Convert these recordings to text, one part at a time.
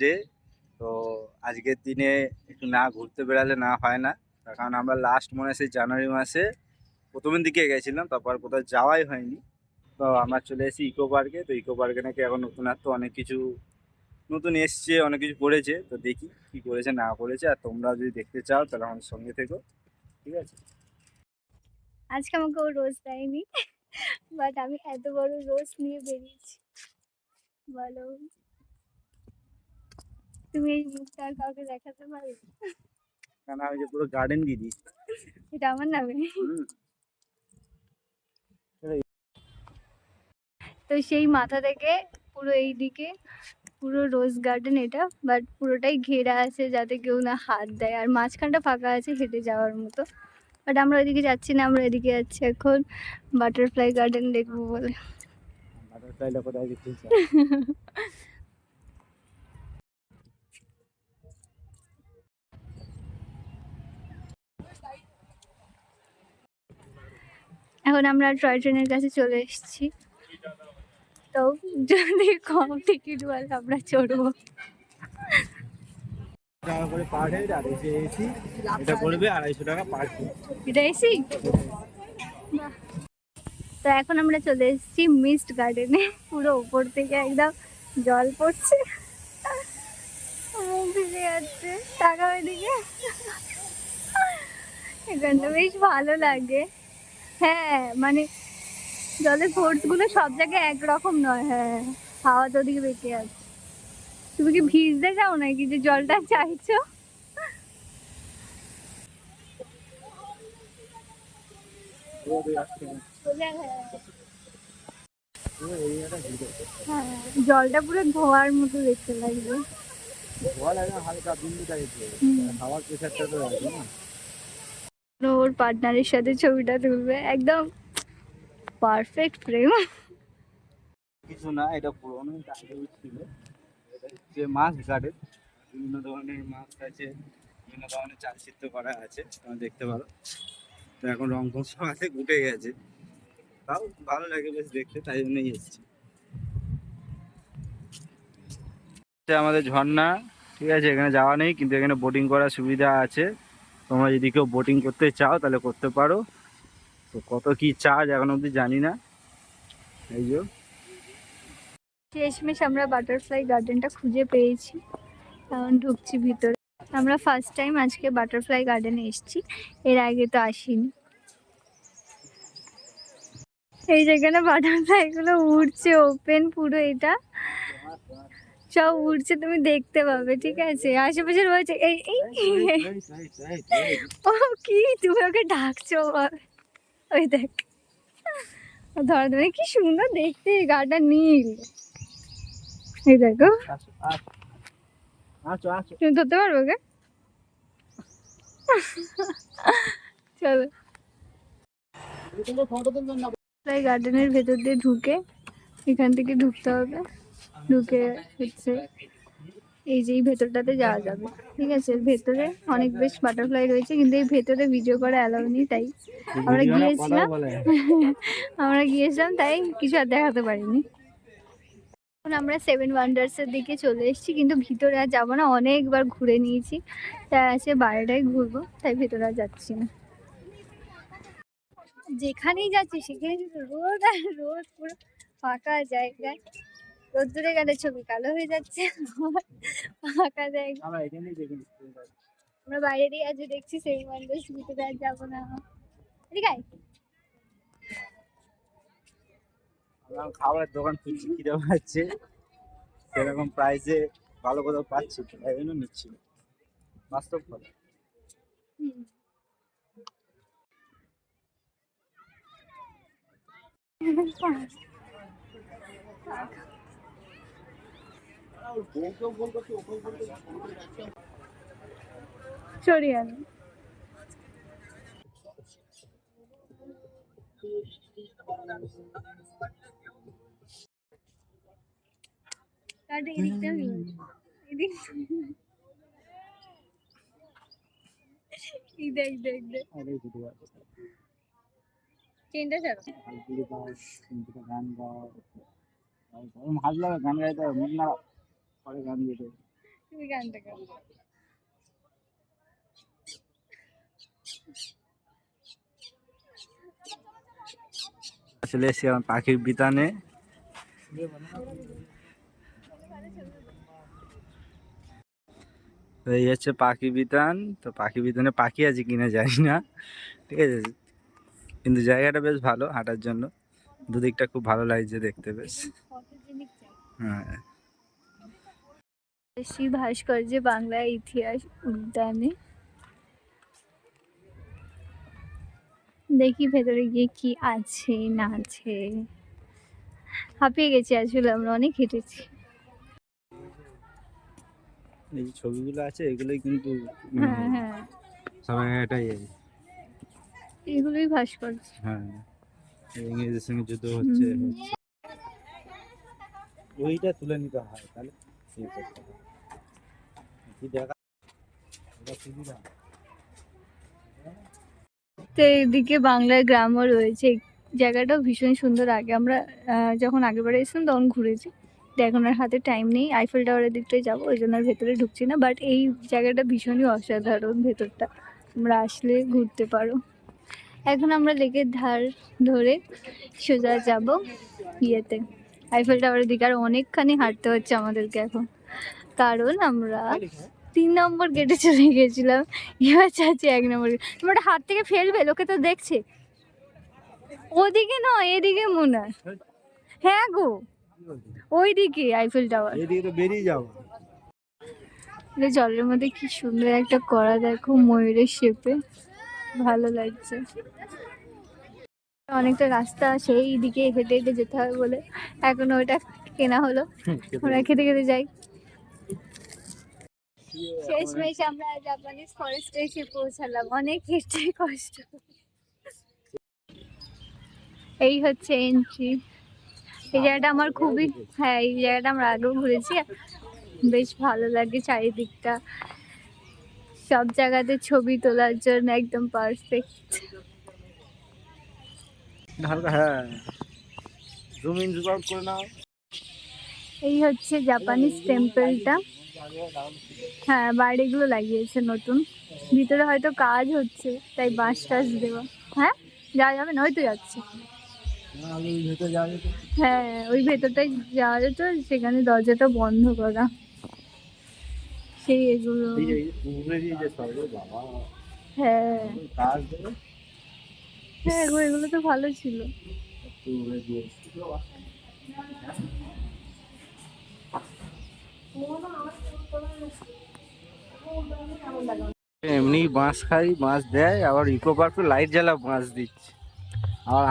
Day. তো আজকের দিনে একটু না ঘুরতে বেড়ালে না হয় না, তার কারণ আমরা লাস্ট মনে হয় সেই জানুয়ারি মাসে প্রথমের দিকে গেছিলাম, তারপর কোথাও যাওয়াই হয়নি। তো আমরা চলে এসেছি ইকো পার্কে। তো ইকো পার্কে নাকি এখন নতুনত্ব অনেক কিছু নতুন এসছে, অনেক কিছু করেছে। তো দেখি কি করেছে না করেছে, আর তোমরা যদি দেখতে চাও তাহলে আমাদের সঙ্গে থেকো, ঠিক আছে? আজকে আমাকে ও রোজ দেয়নি, বাট আমি এত বড় রোজ নিয়ে বেরিয়েছি। বলো, তুমি এই মুখটা আর কাউকে দেখাতে পারবে? কারণ আমি যে পুরো গার্ডেন দিয়ে দিই। এটা আমার নামে। তো সেই মাথা থেকে পুরো এইদিকে পুরো রোজ গার্ডেন এটা, বাট পুরোটাই ঘেরা আছে যাতে কেউ না হাত দেয়, আর মাঝখানটা ফাঁকা আছে হেঁটে যাওয়ার মতো। বাট আমরা ওইদিকে যাচ্ছি না, আমরা এদিকে যাচ্ছি এখন বাটারফ্লাই গার্ডেন দেখবো বলে। বাটারফ্লাইটা কোথায় দেখতে চাও? এখন আমরা টয় ট্রেনের কাছে চলে এসেছি। তো যদি কম টিকিট বলে আমরা চড়বো। টাকা করে পার হেড, আর এসে এসি এটা পড়বে 250 টাকা পার হেড। এটা এসি। তো এখন আমরা চলে এসেছি মিস্ট গার্ডেনে। পুরো উপর থেকে একদম জল পড়ছে, মুখ ভিজে যাচ্ছে। টাকা ওইদিকে, এখানটা বেশ ভালো লাগে। হ্যাঁ মানে জলের ফোর্স গুলো সব জায়গায় একরকম নয়। হ্যাঁ, হাওয়া তো ওদিকে বেঁকে আছে। তুমি কি ভিজতে যাও নাকি যে জলটা চাইছো? হ্যাঁ, জলটা পুরো ধোয়ার মতো দেখতে লাগবে। হালকা বিন্দু টাইপের হাওয়ার প্রেশারটা তো আছে না। ওর পার্টনারের সাথে ছবিটা তুলবে, একদম পারফেক্ট ফ্রেম। কিছু না, এটা পুরোনো আগে ছিল। এটা হচ্ছে মাছ গার্ডেন, বিভিন্ন ধরনের মাছ আছে, বিভিন্ন ধরনের চালচিত্র করা আছে, তোমরা দেখতে পারো। তো এখন রং সব আছে, উঠে গেছে, তাও ভালো লাগে বেশ দেখতে, তাই জন্যই এসেছি। আমাদের ঝর্ণা, ঠিক আছে, এখানে যাওয়া নেই কিন্তু এখানে বোটিং করার সুবিধা আছে। তোমরা যদি কেউ বোটিং করতে চাও তাহলে করতে পারো। তো কত কি চার্জ এখন অবধি জানি না। এই যে শেষমেশ আমরা বাটারফ্লাই গার্ডেনটা খুঁজে পেয়েছি, এখন ঢুকছি ভিতরে। আমরা ফার্স্ট টাইম আজকে বাটারফ্লাই গার্ডেনে এসেছি, এর আগে তো আসিনি। এই যেখানে বাটারফ্লাই গুলো উড়ছে, ওপেন পুরো, এটা সব উড়ছে, তুমি দেখতে পাবে, ঠিক আছে? আশেপাশে রয়েছে এই ও কি, তুমি ওকে ডাকছো? ওই দেখ, ধর ধরে, কি সুন্দর দেখতে, গাটা নীল। এই দেখো, তুমি ধরতে পারবে ওকে? চলো, গার্ডেনের ভেতর দিয়ে ঢুকে, এখান থেকে ঢুকতে হবে। ঢুকে হচ্ছে এই যে এই ভেতরটাতে যাওয়া যাবে, ঠিক আছে? ভেতরে অনেক বেশ বাটারফ্লাই রয়েছে, কিন্তু এই ভেতরে ভিডিও করা অ্যালাউ নেই, তাই আমরা গিয়েছিলাম। আমরা গিয়েছিলাম তাই কিছু আর দেখাতে পারিনি। এখন আমরা সেভেন ওয়ান্ডার্সের দিকে চলে এসেছি, কিন্তু ভিতরে আর যাবো না, অনেকবার ঘুরে নিয়েছি, তাই আছে বাইরেটাই ঘুরবো, তাই ভেতরে আর যাচ্ছি না। যেখানেই যাচ্ছি সেখানে রোদ আর রোদ, পুরো ফাঁকা জায়গায় রোদ্দুরে গেলে ছবি কালো হয়ে যাচ্ছে, ফাঁকা জায়গা। আমরা বাইরে দিয়ে আজ দেখছি সেভেন ওয়ান্ডার্স, ভিতরে আর যাবো না। ঠিক আছে, খাবারের দোকান খুঁজছি, খিদে পাচ্ছে, সেরকম প্রাইসে ভালো কোথাও পাচ্ছি তো, তাই জন্য নিচ্ছি, বাস্তব কথা। সরিয়ে আনো। দেখ দেখ দেখ, চেনটা ছাড়ো। গান গাও, ভালো লাগে গান গাইতে হবে, মুখ না পরে গান গেতে। তুমি গানটা গাও। চলে এসেছি আমার পাখির বিতানে। তো এই হচ্ছে পাখি বিতান। তো পাখি বিতানে পাখি আছে কিনা জানি না, ঠিক আছে, কিন্তু জায়গাটা বেশ ভালো হাঁটার জন্য। দুদিকটা খুব ভালো লাগছে দেখতে বেশ। হ্যাঁ, শ্রী ভাস্কর্য বাংলা ইতিহাস উদ্যানে। দেখি ভেতরে গিয়ে কি আছে না আছে। হাঁপিয়ে গেছি আসলে, আমরা অনেক হেঁটেছি। এই যে ছবিগুলো আছে এগুলোই কিন্তু হ্যাঁ হ্যাঁ, সবাই এটাই। এগুলোই ভাস্কর্য। হ্যাঁ, ইংরেজের সঙ্গে যুদ্ধ হচ্ছে হুম। ওইটা তুলে নিতে হয়, তাহলে ঠিক করতে হয়। কি দেখা এটা সুবিধা। তো এদিকে বাংলার গ্রামও রয়েছে। এই জায়গাটাও ভীষণ সুন্দর। আগে আমরা যখন আগেরবার এসেছিলাম তখন ঘুরেছি। তো এখন আর হাতে টাইম নেই, আইফেল টাওয়ারের দিকটাই যাবো, ওই জন্য আর ভেতরে ঢুকছি না। বাট এই জায়গাটা ভীষণই অসাধারণ, ভেতরটা তোমরা আসলে ঘুরতে পারো। এখন আমরা লেকের ধার ধরে সোজা যাব ইয়েতে, আইফেল টাওয়ারের দিকে। আর অনেকখানি হাঁটতে হচ্ছে আমাদেরকে এখন, কারণ আমরা 3 নম্বর গেটে চলে গেছিলাম। এবার চাচ্ছি 1 নম্বর। তোমার হাত থেকে ফেলবে, লোকে তো দেখছে। ওদিকে নয়, এদিকে মনে হয়। হ্যাঁ গো, ওইদিকে আইফেল টাওয়ার। এইদিকে তো বেরিয়ে যাবো। জলের মধ্যে কি সুন্দর একটা করা, দেখো ময়ূরের শেপে, ভালো লাগছে। অনেকটা রাস্তা সেই দিকে হেঁটে হেঁটে যেতে হবে বলে এখন ওইটা কেনা হলো। আমরা খেতে খেতে যাই। শেষমেশ আমরা জাপানিজ ফরেস্টে এসে পৌঁছালাম, অনেক হেঁটে কষ্ট। এই হচ্ছে এন্ট্রি। এই জায়গাটা আমার খুবই, হ্যাঁ এই জায়গাটা আমরা আগেও ঘুরেছি, বেশ ভালো লাগে। চারিদিকটা সব জায়গাতে ছবি তোলার জন্য একদম পারফেক্ট। হালকা, হ্যাঁ, জুম ইন জুম আউট করে নাও। এই হচ্ছে জাপানিজ টেম্পলটা। হ্যাঁ, বাইরেগুলো লাগিয়েছে নতুন, ভিতরে হয়তো কাজ হচ্ছে তাই বাঁশ টাস দেওয়া। হ্যাঁ, যাওয়া যাবে না, হয়তো যাচ্ছে। হ্যাঁ, ওই ভেতরটাই যাওয়া যেত, সেখানে দরজাটা বন্ধ করা। সেই এগুলো, হ্যাঁ হ্যাঁ গো, এগুলো তো ভালো ছিল। এমনি বাঁশ খাই, বাঁশ দেয়, আবার ইকো পার্কে লাইট জ্বালা বাঁশ দিচ্ছে, আবার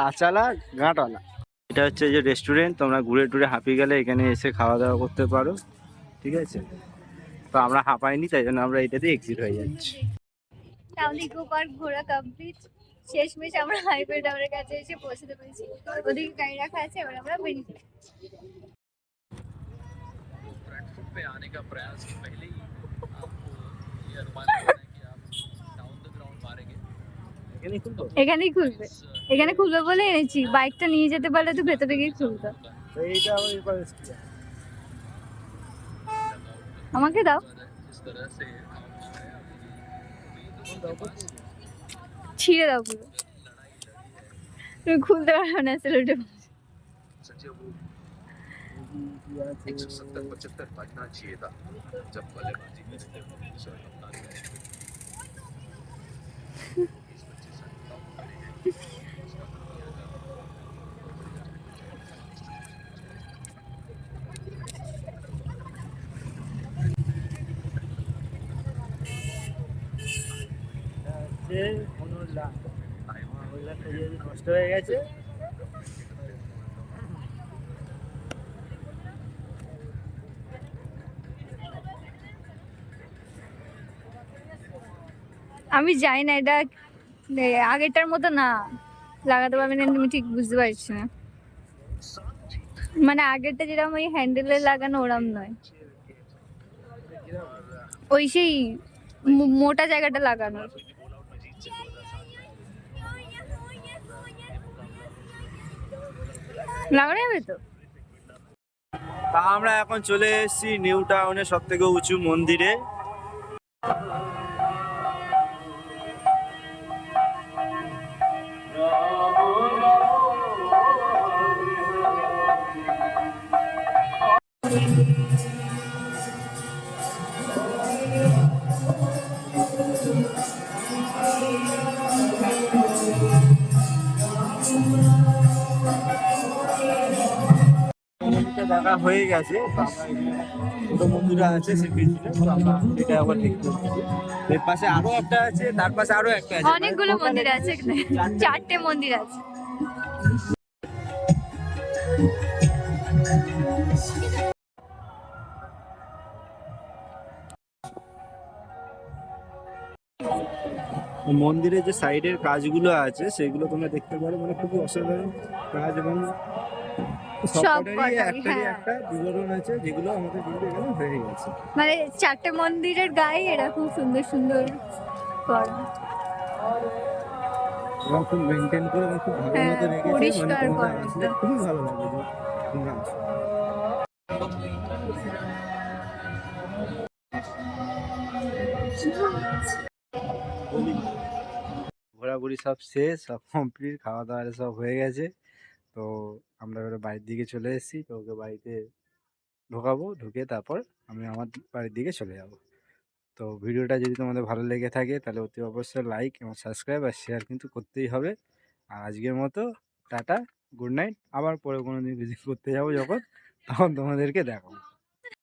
আচালা গাঁটওয়ালা। এটা হচ্ছে যে রেস্টুরেন্ট, তোমরা ঘুরে টুরে হাঁপিয়ে গেলে এখানে এসে খাওয়া দাওয়া করতে পারো, ঠিক আছে। তো আমরা হাঁপাইনি, তাই জন্য আমরা এটাতে এক্সিট হয়ে যাচ্ছি। তাহলে ইকো পার্ক ঘোরা কমপ্লিট। শেষমেশ আমরা হাইওয়ে টাওয়ারের কাছে এসে পৌঁছতে পেরেছি। ওদিকে গাড়ি রাখা আছে, এবার আমরা বেরিয়ে যাই। प्लेटफॉर्म पे आने का प्रयास के पहले ही आपको ये अनुमान करना है कि आप डाउन द ग्राउंड मारेंगे। এখানেই খুলবে, এখানে খুলবে বলে এনেছি। বাইকটা নিয়ে যেতে পারলে তো ভেতরে গিয়ে খুলতো। আমাকে দাও, जिस तरह से ছিঁড়ে দাও পুরো। তুমি খুলতে পারবে না সেলোটা। सच्चे वो 170-75 बजना चाहिए था जब बल्लेबाजी में थे दूसरा कप्तान है। इस बच्चे से टॉप करेंगे उसका किया था। নষ্ট হয়ে গেছে। আমি জানি না এটা আগেরটার মতো না, লাগাতে পারবে না তুমি ঠিক বুঝতে পারছি না। মানে আগেরটা যেরকম ওই হ্যান্ডেলে লাগানো, ওরম নয়। ওই সেই মোটা জায়গাটা লাগানো, লাগানো যাবে তো। তা আমরা এখন চলে এসেছি নিউ টাউনের সব থেকে উঁচু মন্দিরে। মন্দিরটা দেখা হয়ে গেছে, তো আমরা এখানে ছোট মন্দিরটা আছে সে পিছনে, তো আমরা এটা আবার দেখতে পাচ্ছি। এর পাশে আরো একটা আছে, তার পাশে আরো একটা আছে, অনেকগুলো মন্দির আছে এখানে, 4টে মন্দির আছে। মন্দিরে যে সাইডের কাজগুলো আছে সেগুলো তোমরা দেখতে পারো, মানে খুবই অসাধারণ কাজ, এবং সবকটারই সবকটারই, একটারই হ্যাঁ। একটা বিবরণ আছে, যেগুলো আমাদের কিন্তু এখানে হয়ে গেছে। মানে 4টে মন্দিরের গায়ে এরকম সুন্দর সুন্দর করা। এবং খুব মেনটেন করে এবং খুব ভালো হ্যাঁ, মতো রেখেছে, মানে পরিষ্কার তোমরা করা আসলে একদম। খুবই ভালো লাগবে যে তোমরা আসো। ঘোরাঘুরি সব শেষ, সব কমপ্লিট, খাওয়া দাওয়া সব হয়ে গেছে। তো আমরা এবারে বাড়ির দিকে চলে এসেছি, তো ওকে বাড়িতে ঢোকাবো, ঢুকে তারপর আমি আমার বাড়ির দিকে চলে যাব। তো ভিডিওটা যদি তোমাদের ভালো লেগে থাকে তাহলে অতি অবশ্যই লাইক এবং সাবস্ক্রাইব আর শেয়ার কিন্তু করতেই হবে। আর আজকের মতো টাটা, গুড নাইট। আবার পরে কোনো দিন ভিজিট করতে যাবো যখন, তখন তোমাদেরকে দেখাবো।